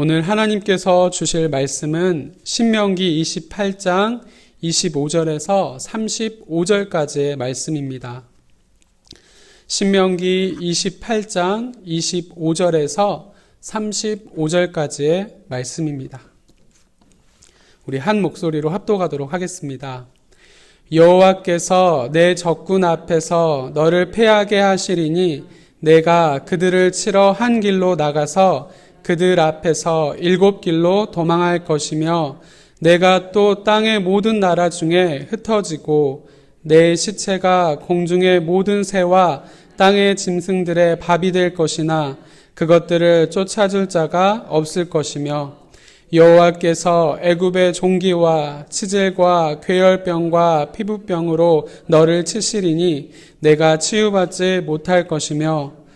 오늘 하나님께서 주실 말씀은 신명기 28장 25절에서 35절까지의 말씀입니다. 신명기 28장 25절에서 35절까지의 말씀입니다. 우리 한 목소리로 합독하도록 하겠습니다. 여호와께서 내 적군 앞에서 너를 패하게 하시리니 내가 그들을 치러 한 길로 나가서 그들 앞에서 7길로 도망할 것이며 내가 또 땅의 모든 나라 중에 흩어지고 내 시체가 공중의 모든 새와 땅의 짐승들의 밥이 될 것이나 그것들을 쫓아줄 자가 없을 것이며 여호와께서 애굽의 종기와 치질과 괴혈병과 피부병으로 너를 치시리니 내가 치유받지 못할 것이며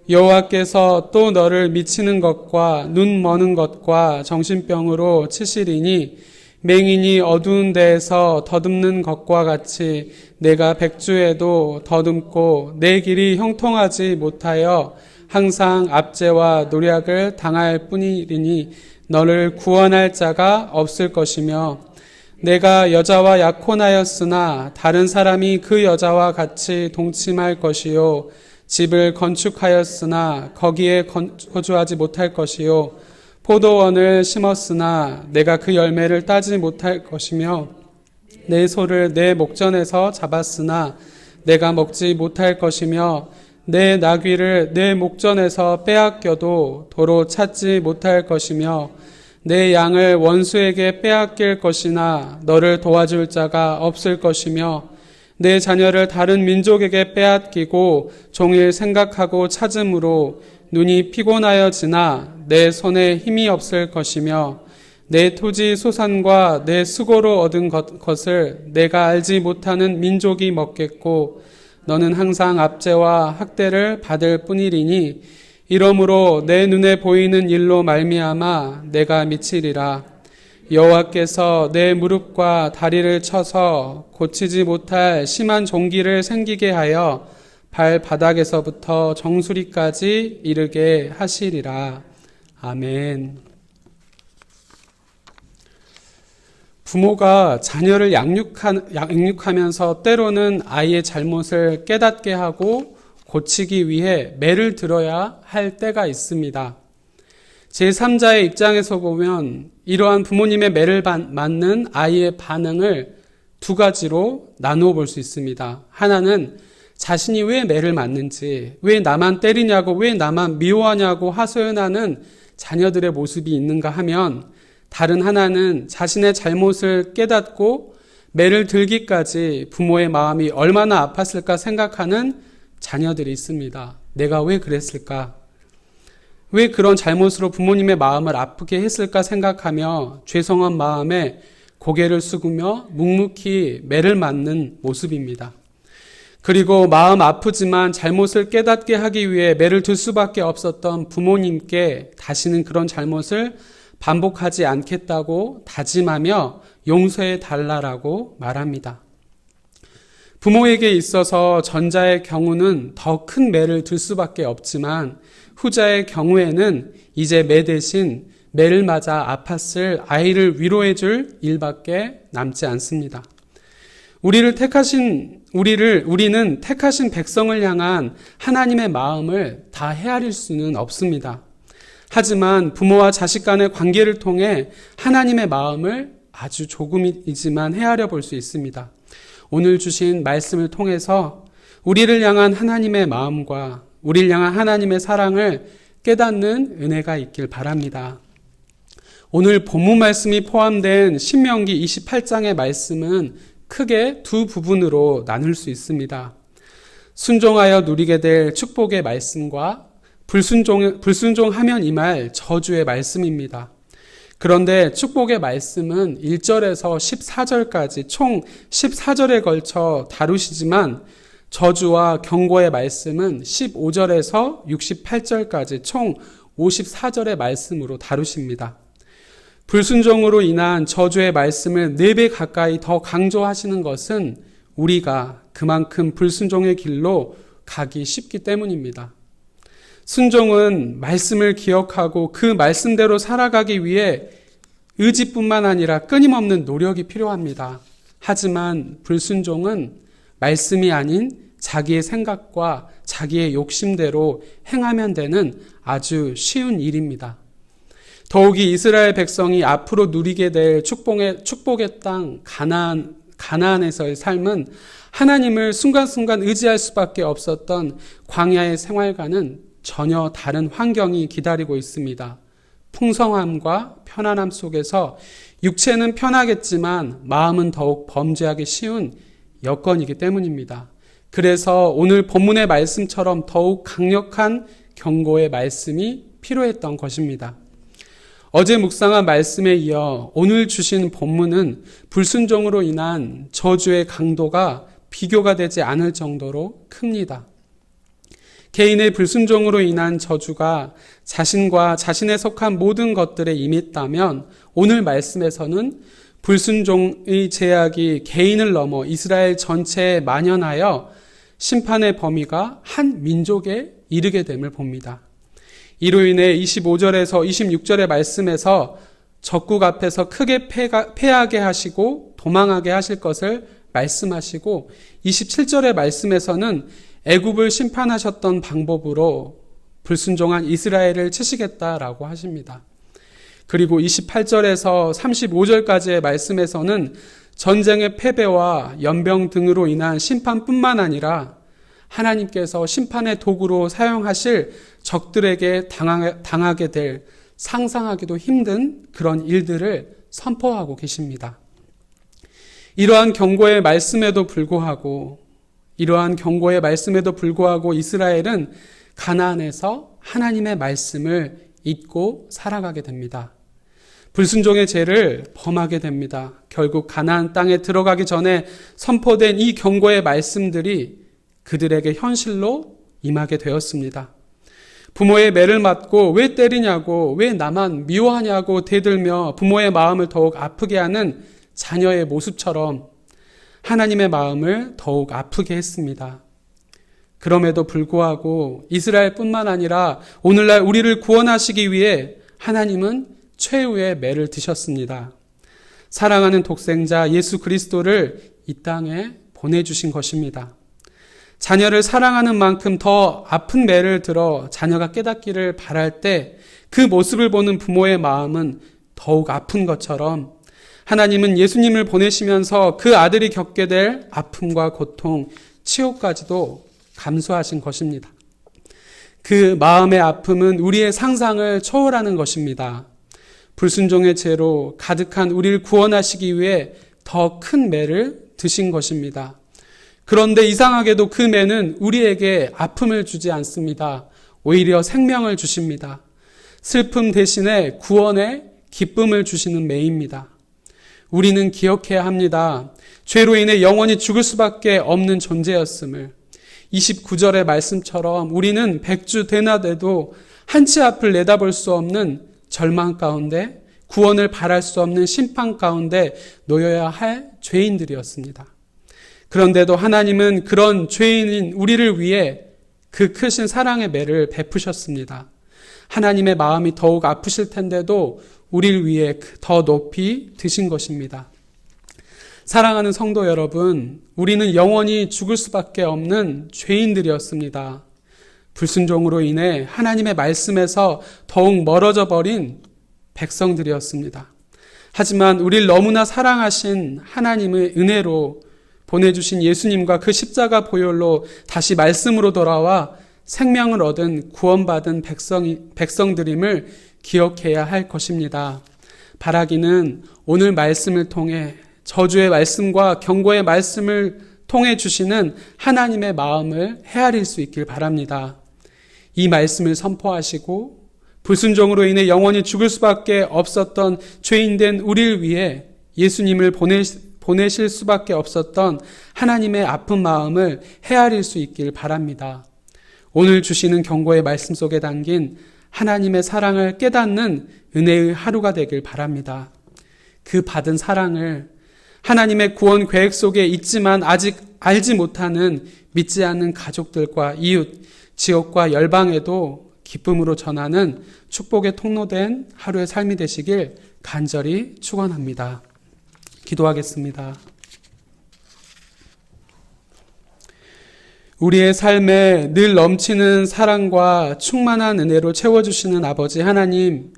여호와께서 또 너를 미치는 것과 눈 머는 것과 정신병으로 치시리니 맹인이 어두운 데에서 더듬는 것과 같이 내가 백주에도 더듬고 내 길이 형통하지 못하여 항상 압제와 노략을 당할 뿐이리니 너를 구원할 자가 없을 것이며 내가 여자와 약혼하였으나 다른 사람이 그 여자와 같이 동침할 것이요 집을 건축하였으나 거기에 거주하지 못할 것이요 포도원을 심었으나 내가 그 열매를 따지 못할 것이며 내 소를 내 목전에서 잡았으나 내가 먹지 못할 것이며 내 나귀를 내 목전에서 빼앗겨도 도로 찾지 못할 것이며 내 양을 원수에게 빼앗길 것이나 너를 도와줄 자가 없을 것이며 내 자녀를 다른 민족에게 빼앗기고 종일 생각하고 찾음으로 눈이 피곤하여지나 내 손에 힘이 없을 것이며 내 토지 소산과 내 수고로 얻은 것을 내가 알지 못하는 민족이 먹겠고 너는 항상 압제와 학대를 받을 뿐이리니 이러므로 내 눈에 보이는 일로 말미암아 내가 미치리라. 여호와께서 내 무릎과 다리를 쳐서 고치지 못할 심한 종기를 생기게 하여 발바닥에서부터 정수리까지 이르게 하시리라. 아멘. 부모가 자녀를 양육하면서 때로는 아이의 잘못을 깨닫게 하고 고치기 위해 매를 들어야 할 때가 있습니다. 제3자의 입장에서 보면 이러한 부모님의 매를 맞는 아이의 반응을 두 가지로 나누어 볼 수 있습니다. 하나는 자신이 왜 매를 맞는지, 왜 나만 때리냐고, 왜 나만 미워하냐고 하소연하는 자녀들의 모습이 있는가 하면, 다른 하나는 자신의 잘못을 깨닫고 매를 들기까지 부모의 마음이 얼마나 아팠을까 생각하는 자녀들이 있습니다. 내가 왜 그랬을까? 왜 그런 잘못으로 부모님의 마음을 아프게 했을까 생각하며 죄송한 마음에 고개를 숙이며 묵묵히 매를 맞는 모습입니다. 그리고 마음 아프지만 잘못을 깨닫게 하기 위해 매를 들 수밖에 없었던 부모님께 다시는 그런 잘못을 반복하지 않겠다고 다짐하며 용서해 달라라고 말합니다. 부모에게 있어서 전자의 경우는 더 큰 매를 들 수밖에 없지만 후자의 경우에는 이제 매 대신 매를 맞아 아팠을 아이를 위로해 줄 일밖에 남지 않습니다. 우리는 택하신 백성을 향한 하나님의 마음을 다 헤아릴 수는 없습니다. 하지만 부모와 자식 간의 관계를 통해 하나님의 마음을 아주 조금이지만 헤아려 볼 수 있습니다. 오늘 주신 말씀을 통해서 우리를 향한 하나님의 마음과 우리를 향한 하나님의 사랑을 깨닫는 은혜가 있길 바랍니다. 오늘 본문 말씀이 포함된 신명기 28장의 말씀은 크게 두 부분으로 나눌 수 있습니다. 순종하여 누리게 될 축복의 말씀과 불순종하면 임할 저주의 말씀입니다. 그런데 축복의 말씀은 1절에서 14절까지 총 14절에 걸쳐 다루시지만 저주와 경고의 말씀은 15절에서 68절까지 총 54절의 말씀으로 다루십니다. 불순종으로 인한 저주의 말씀을 4배 가까이 더 강조하시는 것은 우리가 그만큼 불순종의 길로 가기 쉽기 때문입니다. 순종은 말씀을 기억하고 그 말씀대로 살아가기 위해 의지뿐만 아니라 끊임없는 노력이 필요합니다. 하지만 불순종은 말씀이 아닌 자기의 생각과 자기의 욕심대로 행하면 되는 아주 쉬운 일입니다. 더욱이 이스라엘 백성이 앞으로 누리게 될 축복의 땅 가나안에서의 삶은 하나님을 순간순간 의지할 수밖에 없었던 광야의 생활과는 전혀 다른 환경이 기다리고 있습니다. 풍성함과 편안함 속에서 육체는 편하겠지만 마음은 더욱 범죄하기 쉬운 여건이기 때문입니다. 그래서 오늘 본문의 말씀처럼 더욱 강력한 경고의 말씀이 필요했던 것입니다. 어제 묵상한 말씀에 이어 오늘 주신 본문은 불순종으로 인한 저주의 강도가 비교가 되지 않을 정도로 큽니다. 개인의 불순종으로 인한 저주가 자신과 자신에 속한 모든 것들에 임했다면 오늘 말씀에서는 불순종의 제약이 개인을 넘어 이스라엘 전체에 만연하여 심판의 범위가 한 민족에 이르게 됨을 봅니다. 이로 인해 25절에서 26절의 말씀에서 적국 앞에서 크게 패하게 하시고 도망하게 하실 것을 말씀하시고 27절의 말씀에서는 애굽을 심판하셨던 방법으로 불순종한 이스라엘을 치시겠다라고 하십니다. 그리고 28절에서 35절까지의 말씀에서는 전쟁의 패배와 연병 등으로 인한 심판뿐만 아니라 하나님께서 심판의 도구로 사용하실 적들에게 당하게 될 상상하기도 힘든 그런 일들을 선포하고 계십니다. 이러한 경고의 말씀에도 불구하고 이스라엘은 가나안에서 하나님의 말씀을 잊고 살아가게 됩니다. 불순종의 죄를 범하게 됩니다. 결국 가나안 땅에 들어가기 전에 선포된 이 경고의 말씀들이 그들에게 현실로 임하게 되었습니다. 부모의 매를 맞고 왜 때리냐고, 왜 나만 미워하냐고 대들며 부모의 마음을 더욱 아프게 하는 자녀의 모습처럼 하나님의 마음을 더욱 아프게 했습니다. 그럼에도 불구하고 이스라엘뿐만 아니라 오늘날 우리를 구원하시기 위해 하나님은 최후의 매를 드셨습니다. 사랑하는 독생자 예수 그리스도를 이 땅에 보내주신 것입니다. 자녀를 사랑하는 만큼 더 아픈 매를 들어 자녀가 깨닫기를 바랄 때 그 모습을 보는 부모의 마음은 더욱 아픈 것처럼 하나님은 예수님을 보내시면서 그 아들이 겪게 될 아픔과 고통, 치욕까지도 감수하신 것입니다. 그 마음의 아픔은 우리의 상상을 초월하는 것입니다. 불순종의 죄로 가득한 우리를 구원하시기 위해 더 큰 매를 드신 것입니다. 그런데 이상하게도 그 매는 우리에게 아픔을 주지 않습니다. 오히려 생명을 주십니다. 슬픔 대신에 구원의 기쁨을 주시는 매입니다. 우리는 기억해야 합니다. 죄로 인해 영원히 죽을 수밖에 없는 존재였음을. 29절의 말씀처럼 우리는 백주 되나돼도 한치 앞을 내다볼 수 없는 절망 가운데, 구원을 바랄 수 없는 심판 가운데 놓여야 할 죄인들이었습니다. 그런데도 하나님은 그런 죄인인 우리를 위해 그 크신 사랑의 매를 베푸셨습니다. 하나님의 마음이 더욱 아프실 텐데도 우리를 위해 더 높이 드신 것입니다. 사랑하는 성도 여러분, 우리는 영원히 죽을 수밖에 없는 죄인들이었습니다. 불순종으로 인해 하나님의 말씀에서 더욱 멀어져 버린 백성들이었습니다. 하지만 우리를 너무나 사랑하신 하나님의 은혜로 보내주신 예수님과 그 십자가 보혈로 다시 말씀으로 돌아와 생명을 얻은 구원받은 백성들임을 기억해야 할 것입니다. 바라기는 오늘 말씀을 통해 저주의 말씀과 경고의 말씀을 통해 주시는 하나님의 마음을 헤아릴 수 있길 바랍니다. 이 말씀을 선포하시고 불순종으로 인해 영원히 죽을 수밖에 없었던 죄인된 우리를 위해 예수님을 보내실 수밖에 없었던 하나님의 아픈 마음을 헤아릴 수 있길 바랍니다. 오늘 주시는 경고의 말씀 속에 담긴 하나님의 사랑을 깨닫는 은혜의 하루가 되길 바랍니다. 그 받은 사랑을 하나님의 구원 계획 속에 있지만 아직 알지 못하는 믿지 않는 가족들과 이웃, 지역과 열방에도 기쁨으로 전하는 축복의 통로된 하루의 삶이 되시길 간절히 축원합니다. 기도하겠습니다. 우리의 삶에 늘 넘치는 사랑과 충만한 은혜로 채워주시는 아버지 하나님,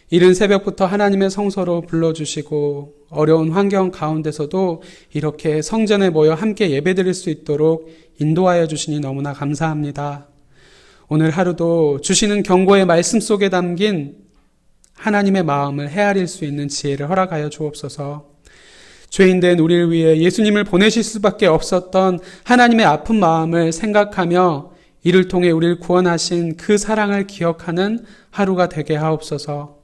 이른 새벽부터 하나님의 성소로 불러주시고 어려운 환경 가운데서도 이렇게 성전에 모여 함께 예배드릴 수 있도록 인도하여 주시니 너무나 감사합니다. 오늘 하루도 주시는 경고의 말씀 속에 담긴 하나님의 마음을 헤아릴 수 있는 지혜를 허락하여 주옵소서. 죄인된 우리를 위해 예수님을 보내실 수밖에 없었던 하나님의 아픈 마음을 생각하며 이를 통해 우리를 구원하신 그 사랑을 기억하는 하루가 되게 하옵소서.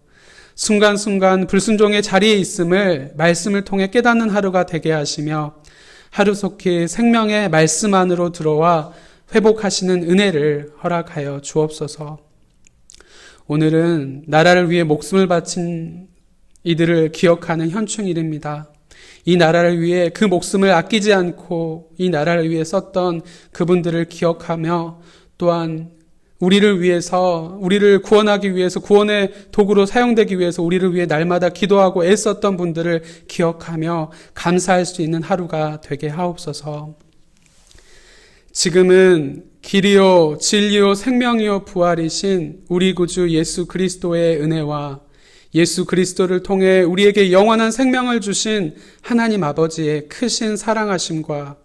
순간순간 불순종의 자리에 있음을 말씀을 통해 깨닫는 하루가 되게 하시며 하루속히 생명의 말씀 안으로 들어와 회복하시는 은혜를 허락하여 주옵소서. 오늘은 나라를 위해 목숨을 바친 이들을 기억하는 현충일입니다. 이 나라를 위해 그 목숨을 아끼지 않고 이 나라를 위해 썼던 그분들을 기억하며 또한 우리를 위해서, 우리를 구원하기 위해서, 구원의 도구로 사용되기 위해서 우리를 위해 날마다 기도하고 애썼던 분들을 기억하며 감사할 수 있는 하루가 되게 하옵소서. 지금은 길이요 진리요 생명이요 부활이신 우리 구주 예수 그리스도의 은혜와 예수 그리스도를 통해 우리에게 영원한 생명을 주신 하나님 아버지의 크신 사랑하심과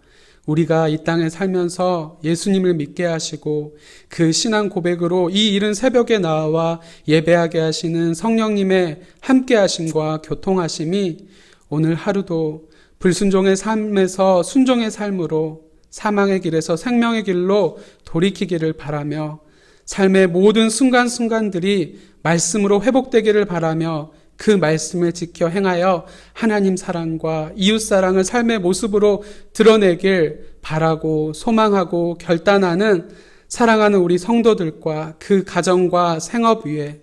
우리가 이 땅에 살면서 예수님을 믿게 하시고 그 신앙 고백으로 이 이른 새벽에 나와 예배하게 하시는 성령님의 함께 하심과 교통하심이 오늘 하루도 불순종의 삶에서 순종의 삶으로 사망의 길에서 생명의 길로 돌이키기를 바라며 삶의 모든 순간순간들이 말씀으로 회복되기를 바라며 그 말씀을 지켜 행하여 하나님 사랑과 이웃 사랑을 삶의 모습으로 드러내길 바라고 소망하고 결단하는 사랑하는 우리 성도들과 그 가정과 생업 위에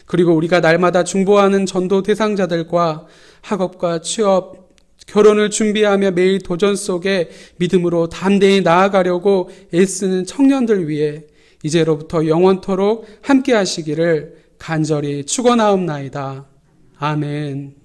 그리고 우리가 날마다 중보하는 전도 대상자들과 학업과 취업, 결혼을 준비하며 매일 도전 속에 믿음으로 담대히 나아가려고 애쓰는 청년들 위해 이제로부터 영원토록 함께 하시기를 간절히 축원하옵나이다. 아멘.